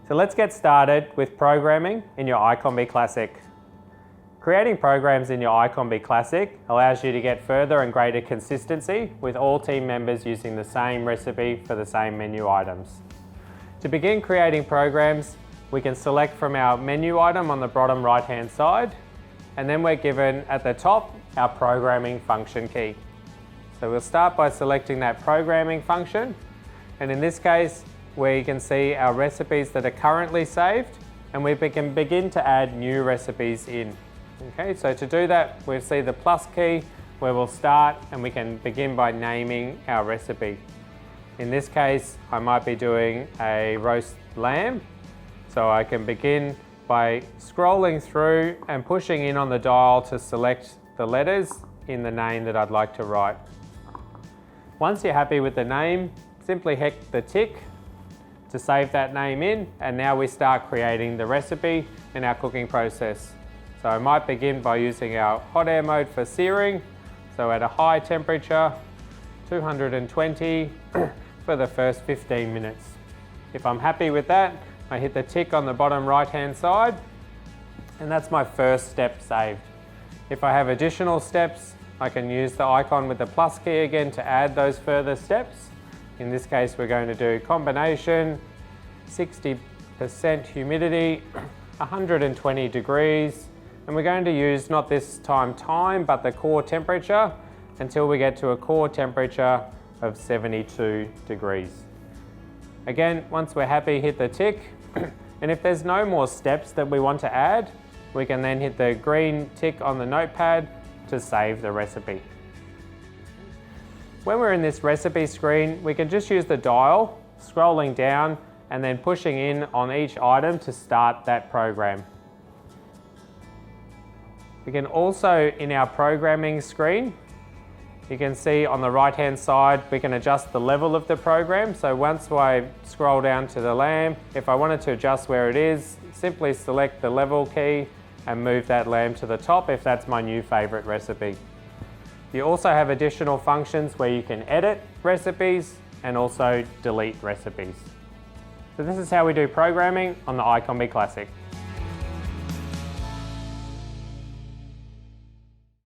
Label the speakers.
Speaker 1: So let's get started with programming in your iCombi Classic. Creating programs in your iCombi Classic allows you to get further and greater consistency with all team members using the same recipe for the same menu items. To begin creating programs, we can select from our menu item on the bottom right-hand side, and then we're given at the top our programming function key. So we'll start by selecting that programming function, and in this case, we can see our recipes that are currently saved, and we can begin to add new recipes in. Okay, so to do that, we'll see the plus key where we'll start, and we can begin by naming our recipe. In this case, I might be doing a roast lamb, so I can begin by scrolling through and pushing in on the dial to select the letters in the name that I'd like to write. Once you're happy with the name, simply hit the tick to save that name in, and now we start creating the recipe in our cooking process. So I might begin by using our hot air mode for searing, so at a high temperature, 220 for the first 15 minutes. If I'm happy with that, I hit the tick on the bottom right hand side, and that's my first step saved. If I have additional steps, I can use the icon with the plus key again to add those further steps. In this case, we're going to do combination, 60% humidity, 120 degrees, and we're going to use not this time, but the core temperature until we get to a core temperature of 72 degrees. Again, once we're happy, hit the tick, and if there's no more steps that we want to add, we can then hit the green tick on the notepad to save the recipe. When we're in this recipe screen, we can just use the dial, scrolling down and then pushing in on each item to start that program. We can also, in our programming screen, you can see on the right hand side, we can adjust the level of the program. So once I scroll down to the lamb, if I wanted to adjust where it is, simply select the level key and move that lamb to the top if that's my new favorite recipe. You also have additional functions where you can edit recipes and also delete recipes. So this is how we do programming on the iCombi Classic.